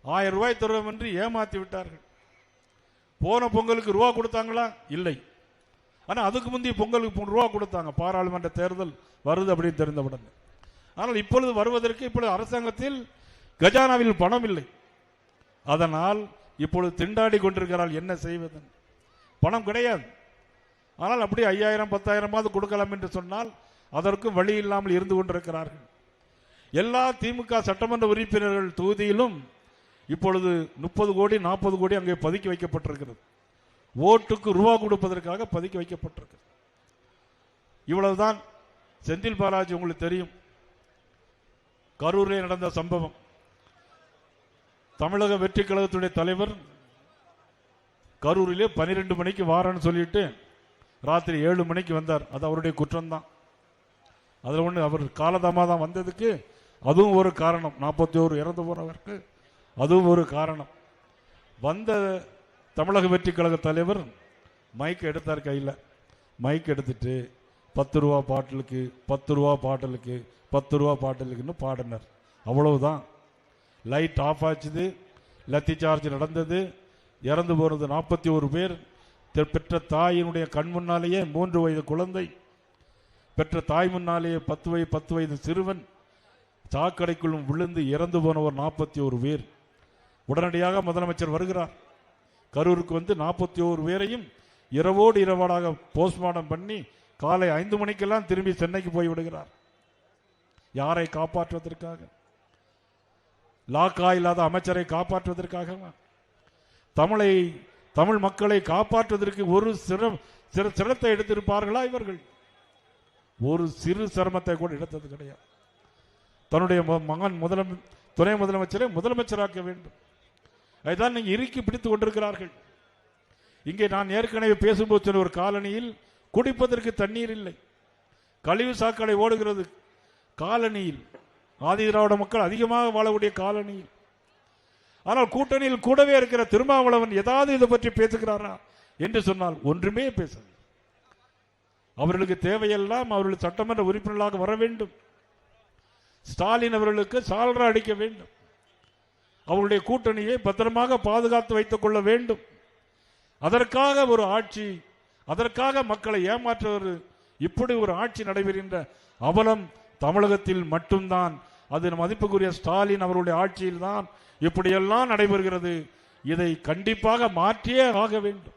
1000 ரூபாய் தருவோம் என்று ஏமாத்தி விட்டார்கள். போன பொங்கலுக்கு ரூபா கொடுத்தாங்களா? இல்லை. ஆனால் அதுக்கு முந்தைய பொங்கலுக்கு ரூபா கொடுத்தாங்க, பாராளுமன்ற தேர்தல் வருது அப்படின்னு தெரிந்தவுடன். ஆனால் இப்பொழுது வருவதற்கு இப்பொழுது அரசாங்கத்தில் கஜானாவில் பணம் இல்லை. அதனால் இப்பொழுது திண்டாடி கொண்டிருக்கிறாள், என்ன செய்வது? பணம் கிடையாது. ஆனால் அப்படி 5000 10,000 கொடுக்கலாம் என்று சொன்னால் அதற்கும் வழி இல்லாமல் இருந்து கொண்டிருக்கிறார்கள். எல்லா திமுக சட்டமன்ற உறுப்பினர்கள் தொகுதியிலும் இப்பொழுது 30 கோடி 40 கோடி அங்கே பதுக்கி வைக்கப்பட்டிருக்கிறது. ஓட்டுக்கு ரூபா கொடுப்பதற்காக பதுக்கி வைக்கப்பட்டிருக்கிறது. இவ்வளவுதான். செந்தில் பாலாஜி உங்களுக்கு தெரியும், கரூரில் நடந்த சம்பவம். தமிழக வெற்றி கழகத்துடைய தலைவர் கரூரிலே 12 மணிக்கு வாரன்னு சொல்லிட்டு ராத்திரி 7 மணிக்கு வந்தார். அது அவருடைய குற்றம்தான். அதில் ஒன்று, அவர் காலதாமதம் வந்ததுக்கு அதுவும் ஒரு காரணம். 41 இறந்து போனவருக்கு அதுவும் ஒரு காரணம். வந்த தமிழக வெற்றி கழக தலைவர் மைக் எடுத்தார் கையில். மைக் எடுத்துட்டு 10 ரூபா பாட்டிலுக்கு 10 ரூபா பாட்டிலுக்கு 10 ரூபா பாட்டிலுக்குன்னு பாடினார். அவ்வளவுதான். லைட் ஆஃப் ஆச்சுது. லத்தி சார்ஜ் நடந்தது. இறந்து போனது 41 பேர். பெற்ற தாயினுடைய கண் முன்னாலேயே 3 வயது குழந்தை, பெற்ற தாய் முன்னாலேயே 10 வயது சிறுவன் சாக்கடைக்குள்ளும் விழுந்து இறந்து போனவர் 41 பேர். உடனடியாக முதலமைச்சர் வருகிறார். கரூருக்கு வந்து 41 பேரையும் இரவோடு இரவாடாக போஸ்ட்மார்ட்டம் பண்ணி காலை 5 மணிக்கெல்லாம் திரும்பி சென்னைக்கு போய் விடுகிறார். யாரை காப்பாற்றுவதற்காக? லாக்கா இல்லாத அமைச்சரை காப்பாற்றுவதற்காக? தமிழ் மக்களை காப்பாற்றுவதற்கு ஒரு சிரத்தை எடுத்திருப்பார்களா இவர்கள்? ஒரு சிறு சிரமத்தை கூட எடுத்தது கிடையாது. தன்னுடைய மகன் துணை முதலமைச்சரை முதலமைச்சராக்க வேண்டும். அதுதான் நீங்க இறுக்கி பிடித்துக் கொண்டிருக்கிறார்கள். இங்கே நான் ஏற்கனவே பேசும்போது சொன்ன ஒரு காலனியில் குடிப்பதற்கு தண்ணீர் இல்லை, கழிவு சாக்கடை ஓடுகிறது காலனியில். ஆதி திராவிட மக்கள் அதிகமாக வாழக்கூடிய காலனியில். ஆனால் கூட்டணியில் கூடவே இருக்கிற திருமாவளவன் ஏதாவது இதை பற்றி பேசுகிறாரா என்று சொன்னால் ஒன்றுமே பேச. அவர்களுக்கு தேவையெல்லாம் அவர்கள் சட்டமன்ற உறுப்பினர்களாக வர வேண்டும். ஸ்டாலின் அவர்களுக்கு சால்ரா அடிக்க வேண்டும். அவருடைய கூட்டணியை பத்திரமாக பாதுகாத்து வைத்துக் கொள்ள வேண்டும். அதற்காக ஒரு ஆட்சி, அதற்காக மக்களை ஏமாற்றுவது, இப்படி ஒரு ஆட்சி நடைபெறுகின்ற அவலம் தமிழகத்தில் மட்டும்தான். அது மதிப்புக்குரிய ஸ்டாலின் அவருடைய ஆட்சியில் தான் இப்படியெல்லாம் நடைபெறுகிறது. இதை கண்டிப்பாக மாற்றியே ஆக வேண்டும்.